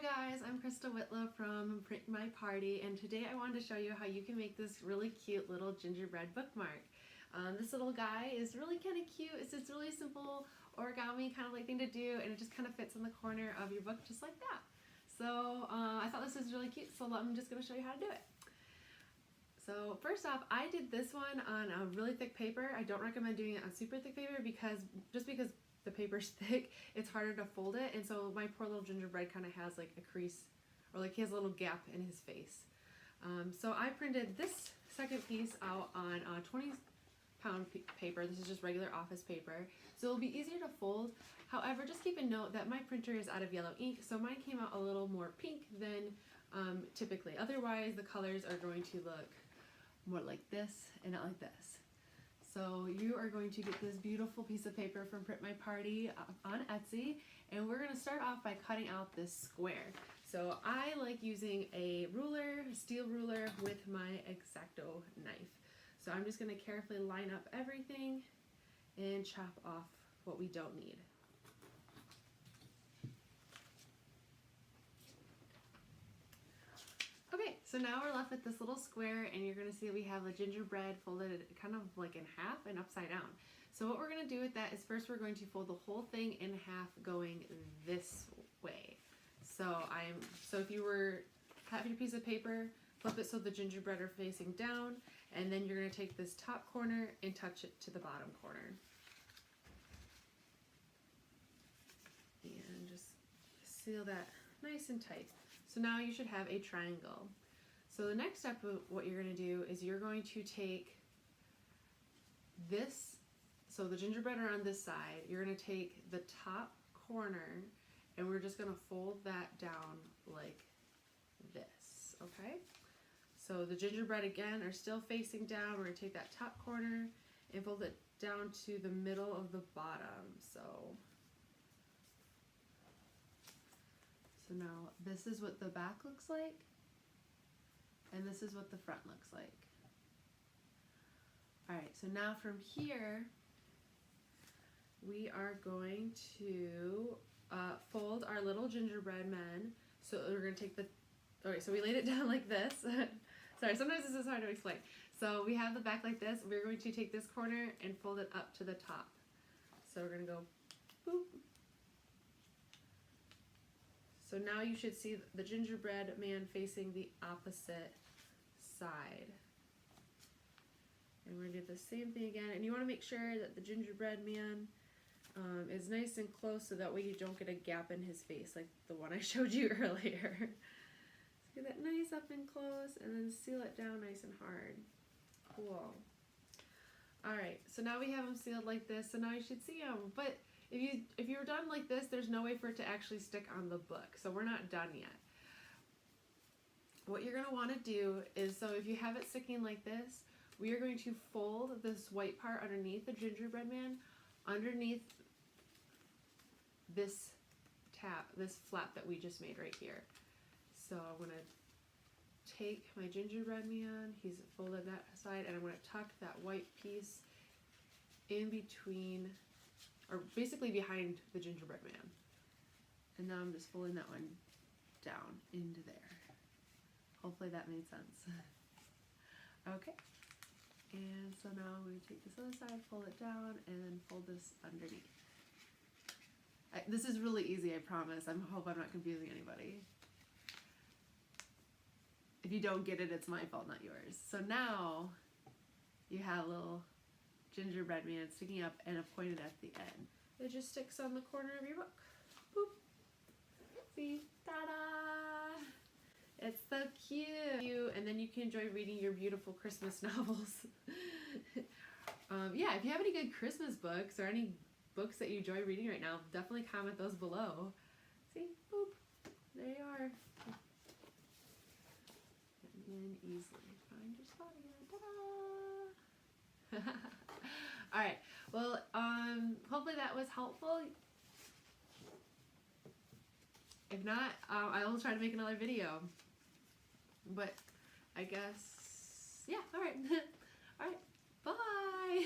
guys, I'm Krista Whitlow from Print My Party, and today I wanted to show you how you can make this really cute little gingerbread bookmark. This little guy is really kind of cute. It's this really simple origami kind of like thing to do, and it just kind of fits in the corner of your book just like that. So I thought this was really cute, so I'm just going to show you how to do it. So first off, I did this one on a really thick paper. I don't recommend doing it on super thick paper because the paper's thick, it's harder to fold it, and so my poor little gingerbread kind of has like a crease, or like he has a little gap in his face. So I printed this second piece out on 20-pound paper. This is just regular office paper, so it'll be easier to fold. However, just keep a note that my printer is out of yellow ink, so mine came out a little more pink than typically. Otherwise, the colors are going to look more like this and not like this. So you are going to get this beautiful piece of paper from Print My Party on Etsy, and we're going to start off by cutting out this square. So I like using a ruler, a steel ruler, with my X-Acto knife. So I'm just going to carefully line up everything and chop off what we don't need. Okay, so now we're left with this little square, and you're going to see that we have a gingerbread folded kind of like in half and upside down. So what we're going to do with that is first we're going to fold the whole thing in half going this way. So if you have your piece of paper, flip it so the gingerbread are facing down, and then you're going to take this top corner and touch it to the bottom corner. And just seal that nice and tight. So now you should have a triangle. So the next step of what you're going to do is you're going to take this, so the gingerbread are on this side, you're going to take the top corner and we're just going to fold that down like this, okay? So the gingerbread again are still facing down. We're going to take that top corner and fold it down to the middle of the bottom. So now this is what the back looks like, and this is what the front looks like. Alright, so now from here, we are going to fold our little gingerbread men. So we're going to take alright, so we laid it down like this. Sorry, sometimes this is hard to explain. So we have the back like this. We're going to take this corner and fold it up to the top. So we're going to go boop. So now you should see the gingerbread man facing the opposite side. And we're going to do the same thing again. And you want to make sure that the gingerbread man is nice and close, so that way you don't get a gap in his face like the one I showed you earlier. So get that nice up and close, and then seal it down nice and hard. Cool. Alright, so now we have them sealed like this, so now you should see them. But if you're done like this, there's no way for it to actually stick on the book. So we're not done yet. What you're going to want to do is, so if you have it sticking like this, we are going to fold this white part underneath the gingerbread man, underneath this flap that we just made right here. So I'm going to take my gingerbread man, he's folded that side, and I'm going to tuck that white piece in between, or basically behind the gingerbread man. And now I'm just folding that one down into there. Hopefully that made sense. Okay. And so now we take this other side, fold it down, and then fold this underneath. This is really easy, I promise. I hope I'm not confusing anybody. If you don't get it, it's my fault, not yours. So now you have a little gingerbread man sticking up and pointed at the end. It just sticks on the corner of your book. Boop. See? Ta-da! It's so cute. And then you can enjoy reading your beautiful Christmas novels. Yeah, if you have any good Christmas books or any books that you enjoy reading right now, definitely comment those below. See? Boop. There you are. And then easily find your spot again. Ta-da! Alright, well, hopefully that was helpful. If not, I will try to make another video. But I guess, yeah, alright. Alright, bye!